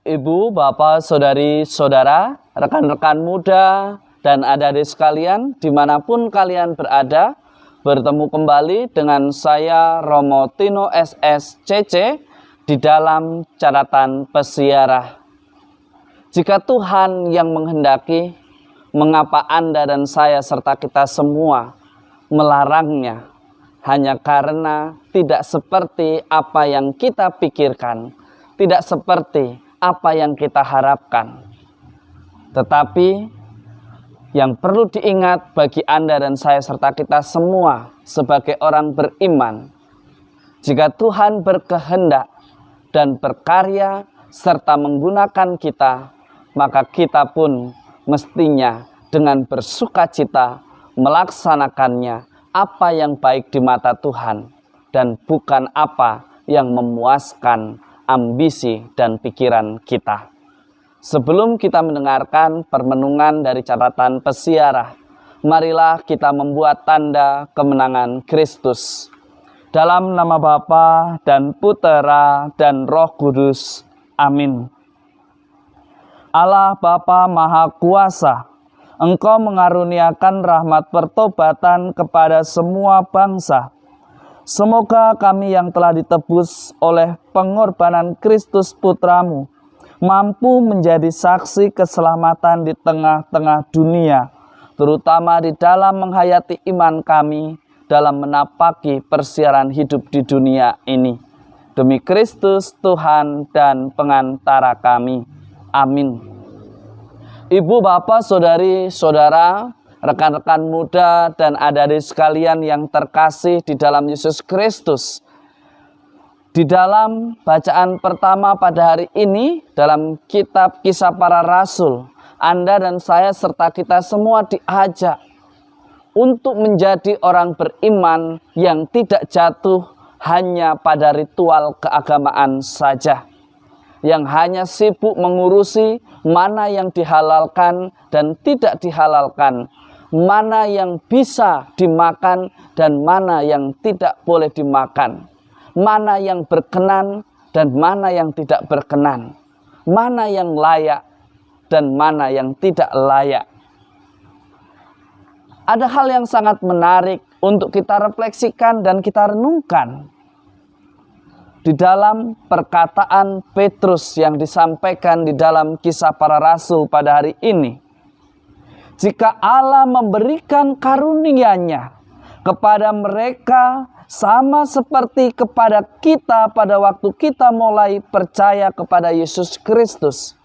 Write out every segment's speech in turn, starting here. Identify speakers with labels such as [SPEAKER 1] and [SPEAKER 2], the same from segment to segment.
[SPEAKER 1] Ibu, Bapak, Saudari, Saudara, rekan-rekan muda, dan adik-adik sekalian, dimanapun kalian berada, bertemu kembali dengan saya Romo Tino SSCC di dalam catatan peziarah. Jika Tuhan yang menghendaki, mengapa Anda dan saya serta kita semua melarangnya? Hanya karena tidak seperti apa yang kita pikirkan, tidak seperti apa yang kita harapkan. Tetapi yang perlu diingat bagi Anda dan saya serta kita semua sebagai orang beriman, jika Tuhan berkehendak dan berkarya serta menggunakan kita, maka kita pun mestinya dengan bersukacita melaksanakannya apa yang baik di mata Tuhan dan bukan apa yang memuaskan ambisi dan pikiran kita. Sebelum kita mendengarkan permenungan dari catatan peziarah, marilah kita membuat tanda kemenangan Kristus. Dalam nama Bapa dan Putera dan Roh Kudus. Amin. Allah Bapa Maha Kuasa, Engkau mengaruniakan rahmat pertobatan kepada semua bangsa. Semoga kami yang telah ditebus oleh pengorbanan Kristus Putramu mampu menjadi saksi keselamatan di tengah-tengah dunia, terutama di dalam menghayati iman kami dalam menapaki persiaran hidup di dunia ini. Demi Kristus Tuhan dan pengantara kami. Amin. Ibu, Bapak, Saudari, Saudara, rekan-rekan muda, dan adik-adik sekalian yang terkasih di dalam Yesus Kristus. Di dalam bacaan pertama pada hari ini, dalam kitab Kisah Para Rasul, Anda dan saya serta kita semua diajak untuk menjadi orang beriman yang tidak jatuh hanya pada ritual keagamaan saja, yang hanya sibuk mengurusi mana yang dihalalkan dan tidak dihalalkan, mana yang bisa dimakan dan mana yang tidak boleh dimakan, mana yang berkenan dan mana yang tidak berkenan, mana yang layak dan mana yang tidak layak. Ada hal yang sangat menarik untuk kita refleksikan dan kita renungkan di dalam perkataan Petrus yang disampaikan di dalam Kisah Para Rasul pada hari ini. Jika Allah memberikan karunia-Nya kepada mereka sama seperti kepada kita pada waktu kita mulai percaya kepada Yesus Kristus,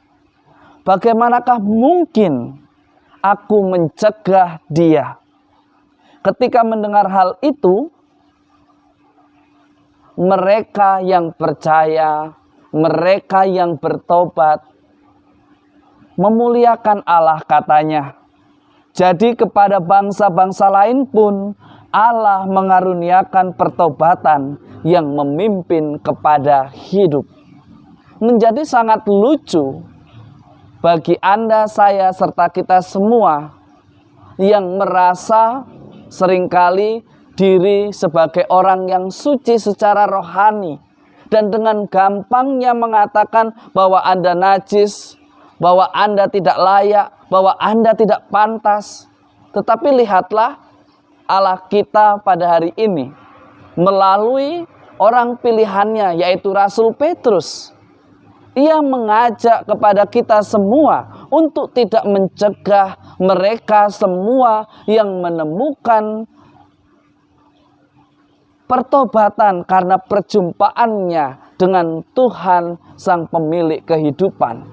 [SPEAKER 1] bagaimanakah mungkin aku mencegah dia? Ketika mendengar hal itu, mereka yang percaya, mereka yang bertobat, memuliakan Allah katanya. Jadi kepada bangsa-bangsa lain pun Allah mengaruniakan pertobatan yang memimpin kepada hidup. Menjadi sangat lucu bagi Anda, saya, serta kita semua yang merasa seringkali diri sebagai orang yang suci secara rohani dan dengan gampangnya mengatakan bahwa Anda najis, bahwa Anda tidak layak, bahwa Anda tidak pantas. Tetapi lihatlah Allah kita pada hari ini melalui orang pilihannya, yaitu Rasul Petrus. Ia mengajak kepada kita semua untuk tidak mencegah mereka semua yang menemukan pertobatan karena perjumpaannya dengan Tuhan Sang Pemilik kehidupan.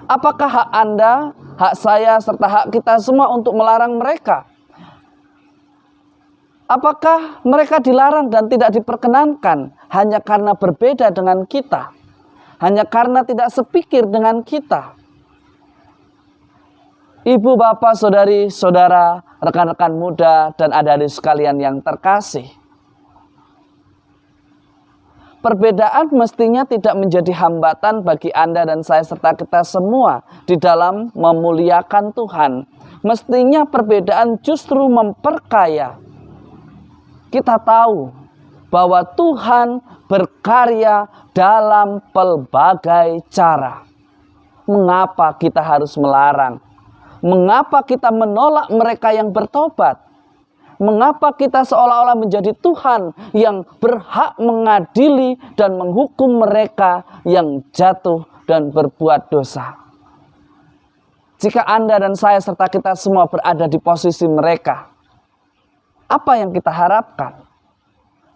[SPEAKER 1] Apakah hak Anda, hak saya, serta hak kita semua untuk melarang mereka? Apakah mereka dilarang dan tidak diperkenankan hanya karena berbeda dengan kita? Hanya karena tidak sepikir dengan kita? Ibu, Bapak, Saudari, Saudara, rekan-rekan muda, dan adik-adik sekalian yang terkasih, perbedaan mestinya tidak menjadi hambatan bagi Anda dan saya serta kita semua di dalam memuliakan Tuhan. Mestinya perbedaan justru memperkaya. Kita tahu bahwa Tuhan berkarya dalam pelbagai cara. mengapa kita harus melarang? Mengapa kita menolak mereka yang bertobat? Mengapa kita seolah-olah menjadi Tuhan yang berhak mengadili dan menghukum mereka yang jatuh dan berbuat dosa? Jika Anda dan saya serta kita semua berada di posisi mereka, apa yang kita harapkan?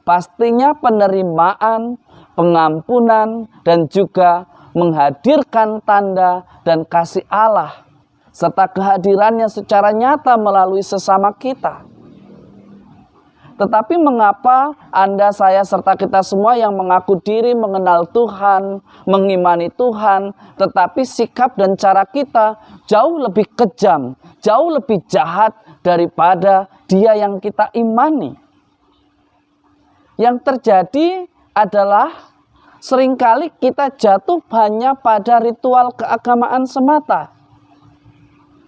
[SPEAKER 1] Pastinya penerimaan, pengampunan, dan juga menghadirkan tanda dan kasih Allah, serta kehadirannya secara nyata melalui sesama kita. Tetapi mengapa Anda, saya, serta kita semua yang mengaku diri mengenal Tuhan, mengimani Tuhan, tetapi sikap dan cara kita jauh lebih kejam, jauh lebih jahat daripada Dia yang kita imani? Yang terjadi adalah seringkali kita jatuh hanya pada ritual keagamaan semata.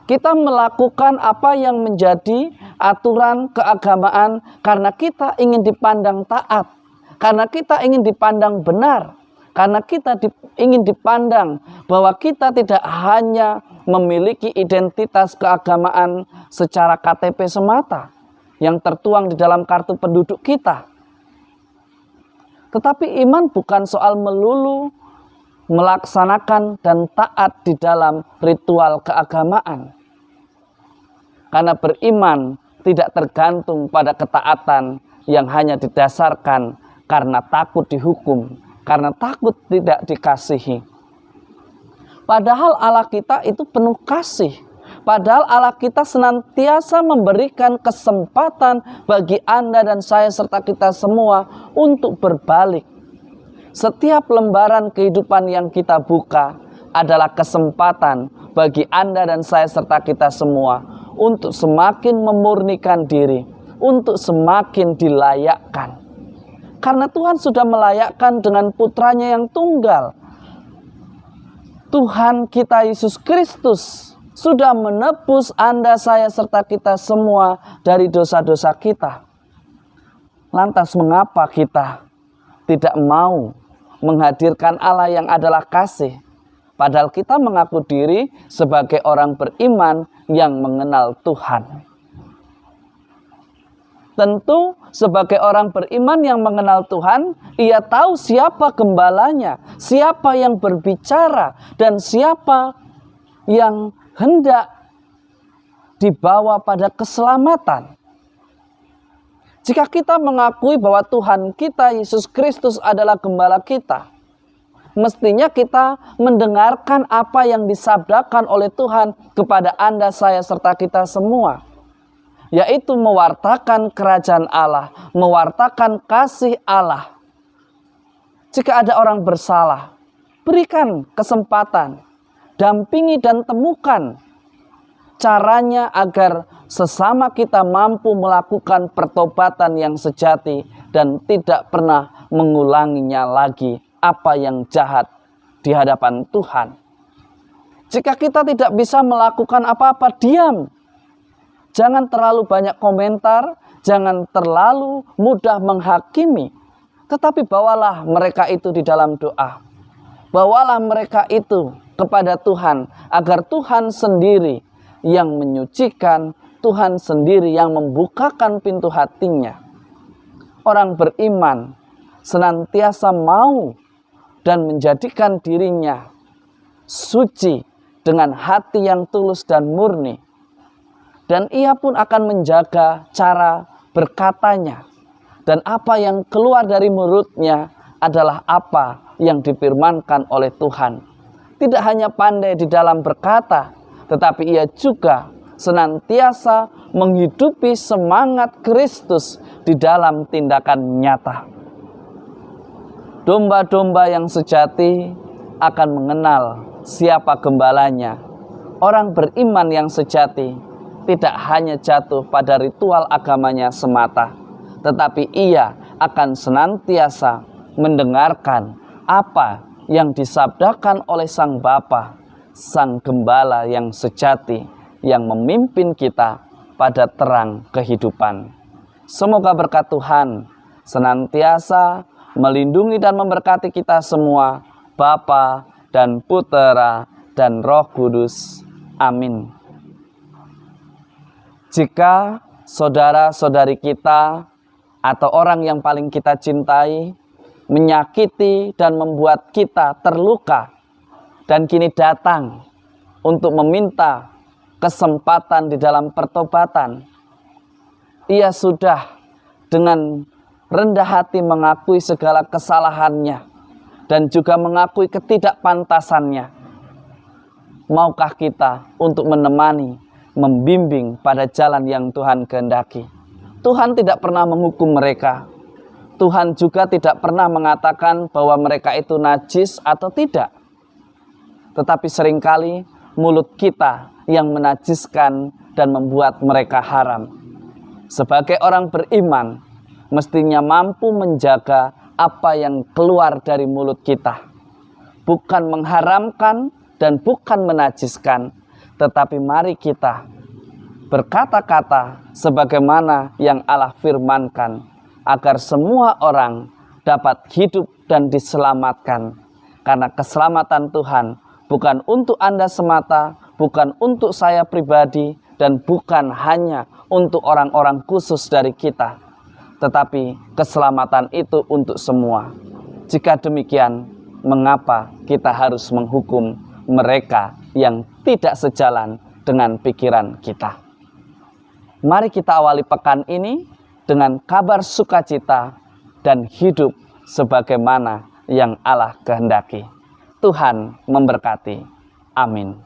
[SPEAKER 1] Kita melakukan apa yang menjadi aturan keagamaan karena kita ingin dipandang taat, karena kita ingin dipandang benar, karena kita ingin dipandang bahwa kita tidak hanya memiliki identitas keagamaan secara KTP semata yang tertuang di dalam kartu penduduk kita. Tetapi iman bukan soal melulu melaksanakan dan taat di dalam ritual keagamaan. Karena beriman tidak tergantung pada ketaatan yang hanya didasarkan karena takut dihukum, karena takut tidak dikasihi. Padahal Allah kita itu penuh kasih. Padahal Allah kita senantiasa memberikan kesempatan bagi Anda dan saya serta kita semua untuk berbalik. Setiap lembaran kehidupan yang kita buka adalah kesempatan bagi Anda dan saya serta kita semua untuk semakin memurnikan diri, untuk semakin dilayakkan. Karena Tuhan sudah melayakkan dengan putranya yang tunggal. Tuhan kita Yesus Kristus sudah menebus Anda, saya, serta kita semua dari dosa-dosa kita. Lantas mengapa kita tidak mau menghadirkan Allah yang adalah kasih? Padahal kita mengaku diri sebagai orang beriman yang mengenal Tuhan. Tentu sebagai orang beriman yang mengenal Tuhan, ia tahu siapa gembalanya, siapa yang berbicara, dan siapa yang hendak dibawa pada keselamatan. Jika kita mengakui bahwa Tuhan kita Yesus Kristus adalah gembala kita, mestinya kita mendengarkan apa yang disabdakan oleh Tuhan kepada Anda, saya, serta kita semua. Yaitu mewartakan kerajaan Allah, mewartakan kasih Allah. Jika ada orang bersalah, berikan kesempatan, dampingi dan temukan caranya agar sesama kita mampu melakukan pertobatan yang sejati dan tidak pernah mengulanginya lagi apa yang jahat di hadapan Tuhan. Jika kita tidak bisa melakukan apa-apa, diam. Jangan terlalu banyak komentar, jangan terlalu mudah menghakimi. Tetapi bawalah mereka itu di dalam doa. Bawalah mereka itu kepada Tuhan, agar Tuhan sendiri yang menyucikan, Tuhan sendiri yang membukakan pintu hatinya. Orang beriman senantiasa mau dan menjadikan dirinya suci dengan hati yang tulus dan murni. Dan ia pun akan menjaga cara berkatanya. Dan apa yang keluar dari mulutnya adalah apa yang difirmankan oleh Tuhan. Tidak hanya pandai di dalam berkata, tetapi ia juga senantiasa menghidupi semangat Kristus di dalam tindakan nyata. Domba-domba yang sejati akan mengenal siapa gembalanya. Orang beriman yang sejati tidak hanya jatuh pada ritual agamanya semata, tetapi ia akan senantiasa mendengarkan apa yang disabdakan oleh Sang Bapa, Sang Gembala yang sejati, yang memimpin kita pada terang kehidupan. Semoga berkat Tuhan senantiasa melindungi dan memberkati kita semua, Bapa dan Putera dan Roh Kudus. Amin. Jika saudara-saudari kita atau orang yang paling kita cintai menyakiti dan membuat kita terluka, dan kini datang untuk meminta kesempatan di dalam pertobatan, ia sudah dengan rendah hati mengakui segala kesalahannya dan juga mengakui ketidakpantasannya. Maukah kita untuk menemani, membimbing pada jalan yang Tuhan kehendaki? Tuhan tidak pernah menghukum mereka. Tuhan juga tidak pernah mengatakan bahwa mereka itu najis atau tidak. Tetapi seringkali mulut kita yang menajiskan dan membuat mereka haram. Sebagai orang beriman, mestinya mampu menjaga apa yang keluar dari mulut kita. Bukan mengharamkan dan bukan menajiskan, tetapi mari kita berkata-kata sebagaimana yang Allah firmankan, agar semua orang dapat hidup dan diselamatkan. Karena keselamatan Tuhan bukan untuk Anda semata, bukan untuk saya pribadi, dan bukan hanya untuk orang-orang khusus dari kita, tetapi keselamatan itu untuk semua. Jika demikian, mengapa kita harus menghukum mereka yang tidak sejalan dengan pikiran kita? Mari kita awali pekan ini dengan kabar sukacita dan hidup sebagaimana yang Allah kehendaki. Tuhan memberkati. Amin.